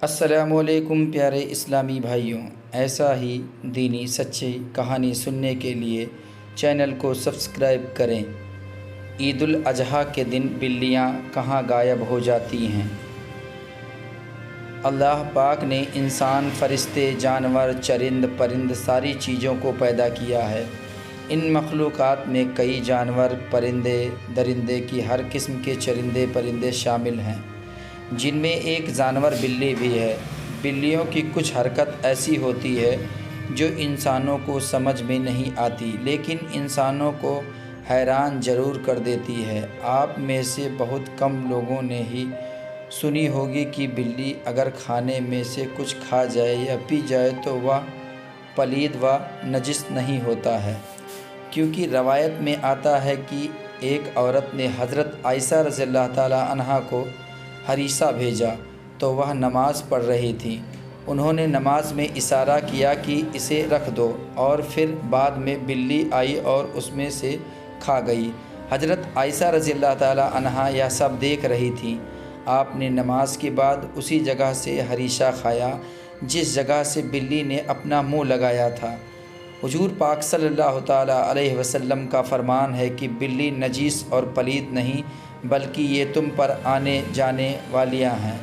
السلام علیکم پیارے اسلامی بھائیوں، ایسا ہی دینی سچی کہانی سننے کے لیے چینل کو سبسکرائب کریں۔ عید الاضحیٰ کے دن بلیاں کہاں غائب ہو جاتی ہیں؟ اللہ پاک نے انسان، فرشتے، جانور، چرند پرند ساری چیزوں کو پیدا کیا ہے۔ ان مخلوقات میں کئی جانور، پرندے درندے کی ہر قسم کے چرندے پرندے شامل ہیں، جن میں ایک جانور بلی بھی ہے۔ بلیوں کی کچھ حرکت ایسی ہوتی ہے جو انسانوں کو سمجھ میں نہیں آتی، لیکن انسانوں کو حیران ضرور کر دیتی ہے۔ آپ میں سے بہت کم لوگوں نے ہی سنی ہوگی کہ بلی اگر کھانے میں سے کچھ کھا جائے یا پی جائے تو وہ پلید و نجس نہیں ہوتا ہے، کیونکہ روایت میں آتا ہے کہ ایک عورت نے حضرت عائشہ رضی اللہ تعالیٰ عنہا کو ہریسہ بھیجا تو وہ نماز پڑھ رہی تھیں۔ انہوں نے نماز میں اشارہ کیا کہ اسے رکھ دو، اور پھر بعد میں بلی آئی اور اس میں سے کھا گئی۔ حضرت عائشہ رضی اللہ تعالیٰ عنہا یہ سب دیکھ رہی تھیں۔ آپ نے نماز کے بعد اسی جگہ سے ہریسہ کھایا جس جگہ سے بلی نے اپنا منہ لگایا تھا۔ حضور پاک صلی اللہ تعالیٰ علیہ وسلم کا فرمان ہے کہ بلی نجیس اور پلید نہیں، بلکہ یہ تم پر آنے جانے والیاں ہیں۔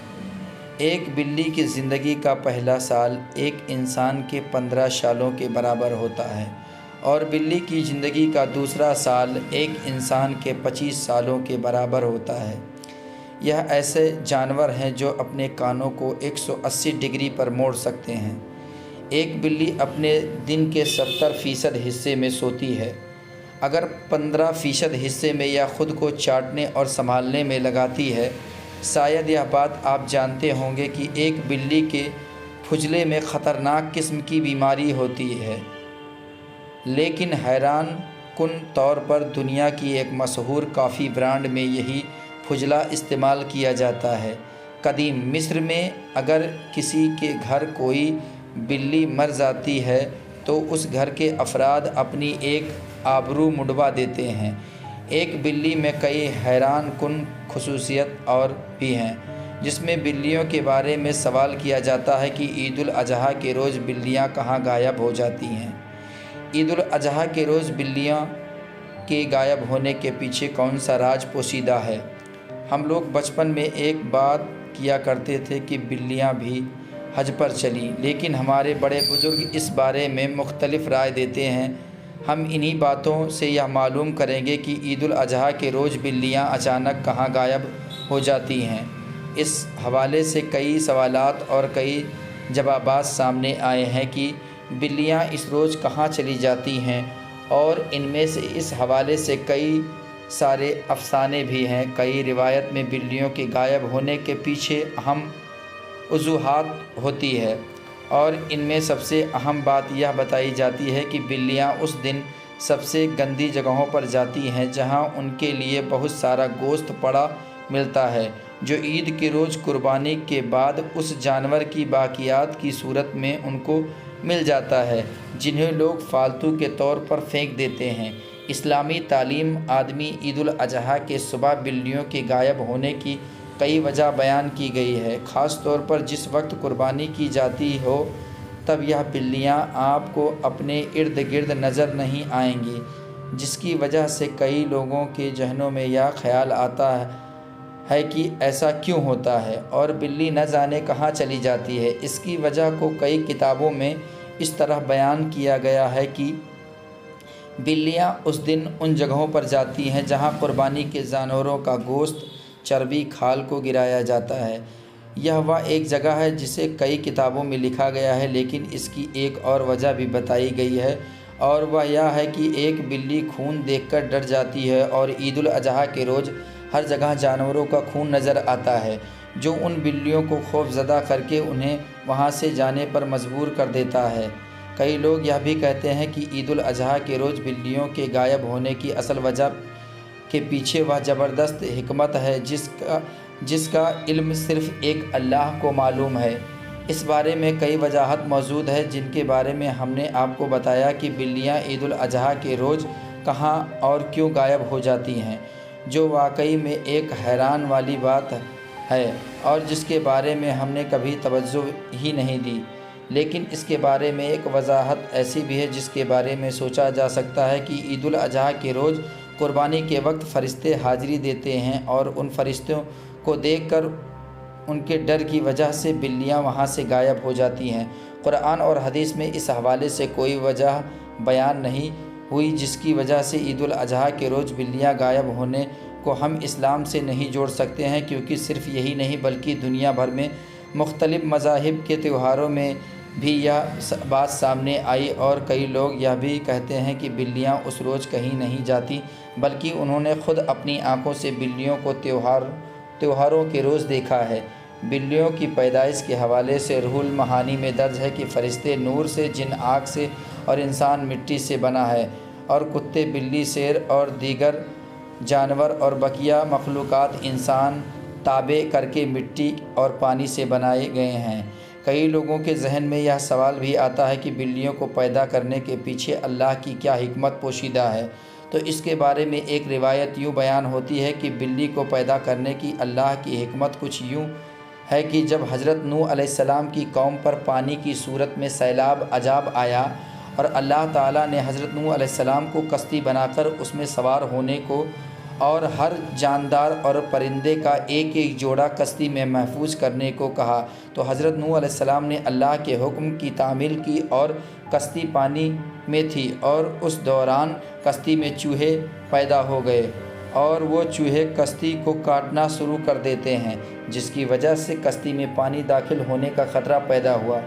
ایک بلی کی زندگی کا پہلا سال ایک انسان کے 15 سالوں کے برابر ہوتا ہے، اور بلی کی زندگی کا دوسرا سال ایک انسان کے 25 سالوں کے برابر ہوتا ہے۔ یہ ایسے جانور ہیں جو اپنے کانوں کو 180 ڈگری پر موڑ سکتے ہیں۔ ایک بلی اپنے دن کے 70% حصے میں سوتی ہے۔ اگر 15% حصے میں یہ خود کو چاٹنے اور سنبھالنے میں لگاتی ہے۔ شاید یہ بات آپ جانتے ہوں گے کہ ایک بلی کے پھجلے میں خطرناک قسم کی بیماری ہوتی ہے، لیکن حیران کن طور پر دنیا کی ایک مشہور کافی برانڈ میں یہی پھجلہ استعمال کیا جاتا ہے۔ قدیم مصر میں اگر کسی کے گھر کوئی بلی مر جاتی ہے تو اس گھر کے افراد اپنی ایک آبرو منڈوا دیتے ہیں۔ ایک بلی میں کئی حیران کن خصوصیت اور بھی ہیں، جس میں بلیوں کے بارے میں سوال کیا جاتا ہے کہ عید الاضحیٰ کے روز بلیاں کہاں غائب ہو جاتی ہیں۔ عید الاضحیٰ کے روز بلیاں کے غائب ہونے کے پیچھے کون سا راز پوشیدہ ہے؟ ہم لوگ بچپن میں ایک بات کیا کرتے تھے کہ بلیاں بھی حج پر چلیں، لیکن ہمارے بڑے بزرگ اس بارے میں مختلف رائے دیتے ہیں۔ ہم انہی باتوں سے یہ معلوم کریں گے کہ عید الاضحیٰ کے روز بلیاں اچانک کہاں غائب ہو جاتی ہیں۔ اس حوالے سے کئی سوالات اور کئی جوابات سامنے آئے ہیں کہ بلیاں اس روز کہاں چلی جاتی ہیں، اور ان میں سے اس حوالے سے کئی سارے افسانے بھی ہیں۔ کئی روایت میں بلیوں کے غائب ہونے کے پیچھے اہم وجوہات ہوتی ہے، اور ان میں سب سے اہم بات یہ بتائی جاتی ہے کہ بلیاں اس دن سب سے گندی جگہوں پر جاتی ہیں جہاں ان کے لیے بہت سارا گوشت پڑا ملتا ہے، جو عید کے روز قربانی کے بعد اس جانور کی باقیات کی صورت میں ان کو مل جاتا ہے، جنہیں لوگ فالتو کے طور پر پھینک دیتے ہیں۔ اسلامی تعلیم آدمی عید الاضحیٰ کے صبح بلیوں کے غائب ہونے کی کئی وجہ بیان کی گئی ہے۔ خاص طور پر جس وقت قربانی کی جاتی ہو تب یہ بلیاں آپ کو اپنے ارد گرد نظر نہیں آئیں گی، جس کی وجہ سے کئی لوگوں کے ذہنوں میں یہ خیال آتا ہے کہ ایسا کیوں ہوتا ہے اور بلی نہ جانے کہاں چلی جاتی ہے۔ اس کی وجہ کو کئی کتابوں میں اس طرح بیان کیا گیا ہے کہ بلیاں اس دن ان جگہوں پر جاتی ہیں جہاں قربانی کے جانوروں کا گوشت، چربی، کھال کو گرایا جاتا ہے۔ یہ وہ ایک جگہ ہے جسے کئی کتابوں میں لکھا گیا ہے، لیکن اس کی ایک اور وجہ بھی بتائی گئی ہے، اور وہ یہ ہے کہ ایک بلی خون دیکھ کر ڈر جاتی ہے، اور عید الاضحیٰ کے روز ہر جگہ جانوروں کا خون نظر آتا ہے، جو ان بلیوں کو خوف زدہ کر کے انہیں وہاں سے جانے پر مجبور کر دیتا ہے۔ کئی لوگ یہ بھی کہتے ہیں کہ عید الاضحیٰ کے روز بلیوں کے غائب ہونے کی اصل وجہ کے پیچھے وہ زبردست حکمت ہے جس کا علم صرف ایک اللہ کو معلوم ہے۔ اس بارے میں کئی وجوہات موجود ہیں، جن کے بارے میں ہم نے آپ کو بتایا کہ بلیاں عید الاضحیٰ کے روز کہاں اور کیوں غائب ہو جاتی ہیں، جو واقعی میں ایک حیران والی بات ہے اور جس کے بارے میں ہم نے کبھی توجہ ہی نہیں دی، لیکن اس کے بارے میں ایک وضاحت ایسی بھی ہے جس کے بارے میں سوچا جا سکتا ہے کہ عید الاضحیٰ کے روز قربانی کے وقت فرشتے حاضری دیتے ہیں اور ان فرشتوں کو دیکھ کر ان کے ڈر کی وجہ سے بلیاں وہاں سے غائب ہو جاتی ہیں۔ قرآن اور حدیث میں اس حوالے سے کوئی وجہ بیان نہیں ہوئی جس کی وجہ سے عید الاضحیٰ کے روز بلیاں غائب ہونے کو ہم اسلام سے نہیں جوڑ سکتے ہیں، کیونکہ صرف یہی نہیں بلکہ دنیا بھر میں مختلف مذاہب کے تہواروں میں بھی یہ بات سامنے آئی اور کئی لوگ یہ بھی کہتے ہیں کہ بلیاں اس روز کہیں نہیں جاتی بلکہ انہوں نے خود اپنی آنکھوں سے بلیوں کو تہواروں کے روز دیکھا ہے۔ بلیوں کی پیدائش کے حوالے سے روح المعانی میں درج ہے کہ فرشتے نور سے، جن آگ سے اور انسان مٹی سے بنا ہے، اور کتے، بلی، شیر اور دیگر جانور اور بقیہ مخلوقات انسان تابع کر کے مٹی اور پانی سے بنائے گئے ہیں۔ کئی لوگوں کے ذہن میں یہ سوال بھی آتا ہے کہ بلیوں کو پیدا کرنے کے پیچھے اللہ کی کیا حکمت پوشیدہ ہے؟ تو اس کے بارے میں ایک روایت یوں بیان ہوتی ہے کہ بلی کو پیدا کرنے کی اللہ کی حکمت کچھ یوں ہے کہ جب حضرت نوح علیہ السلام کی قوم پر پانی کی صورت میں سیلاب عذاب آیا اور اللہ تعالیٰ نے حضرت نوح علیہ السلام کو کشتی بنا کر اس میں سوار ہونے کو اور ہر جاندار اور پرندے کا ایک ایک جوڑا کشتی میں محفوظ کرنے کو کہا، تو حضرت نوح علیہ السلام نے اللہ کے حکم کی تعمیل کی اور کشتی پانی میں تھی اور اس دوران کشتی میں چوہے پیدا ہو گئے اور وہ چوہے کشتی کو کاٹنا شروع کر دیتے ہیں، جس کی وجہ سے کشتی میں پانی داخل ہونے کا خطرہ پیدا ہوا۔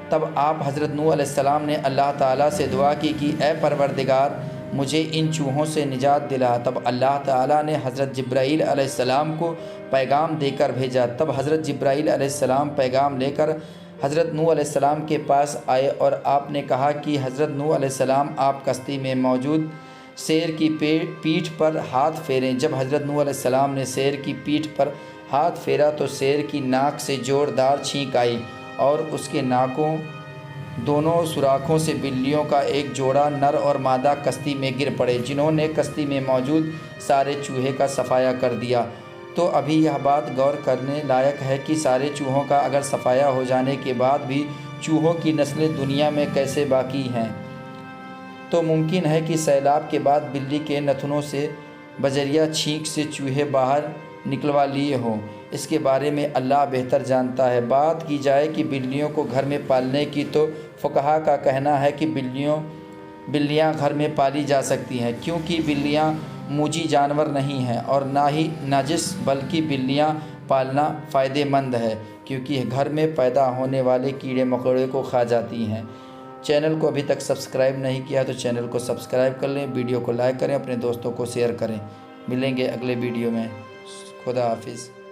تب آپ حضرت نوح علیہ السلام نے اللہ تعالیٰ سے دعا کی کہ اے پروردگار مجھے ان چوہوں سے نجات دلا۔ تب اللہ تعالیٰ نے حضرت جبرائیل علیہ السلام کو پیغام دے کر بھیجا۔ تب حضرت جبرائیل علیہ السلام پیغام لے کر حضرت نوح علیہ السلام کے پاس آئے اور آپ نے کہا کہ حضرت نوح علیہ السلام آپ کشتی میں موجود شیر کی پیٹھ پر ہاتھ پھیریں۔ جب حضرت نوح علیہ السلام نے شیر کی پیٹھ پر ہاتھ پھیرا تو شیر کی ناک سے زوردار چھینک آئی اور اس کے ناکوں دونوں سوراخوں سے بلیوں کا ایک جوڑا نر اور مادہ کشتی میں گر پڑے، جنہوں نے کشتی میں موجود سارے چوہے کا صفایا کر دیا۔ تو ابھی یہ بات غور کرنے لائق ہے کہ سارے چوہوں کا اگر صفایا ہو جانے کے بعد بھی چوہوں کی نسلیں دنیا میں کیسے باقی ہیں؟ تو ممکن ہے کہ سیلاب کے بعد بلی کے نتنوں سے بذریعہ چھینک سے چوہے باہر نکلوا لیے ہوں۔ اس کے بارے میں اللہ بہتر جانتا ہے۔ بات کی جائے کہ بلیوں کو گھر میں پالنے کی تو فقہا کا کہنا ہے کہ بلیاں گھر میں پالی جا سکتی ہیں، کیونکہ بلیاں موذی جانور نہیں ہیں اور نہ ہی نجس، بلکہ بلیاں پالنا فائدہ مند ہے کیونکہ گھر میں پیدا ہونے والے کیڑے مکوڑے کو کھا جاتی ہیں۔ چینل کو ابھی تک سبسکرائب نہیں کیا تو چینل کو سبسکرائب کر لیں، ویڈیو کو لائک کریں، اپنے دوستوں کو شیئر کریں۔ ملیں گے اگلے ویڈیو میں۔ خدا حافظ۔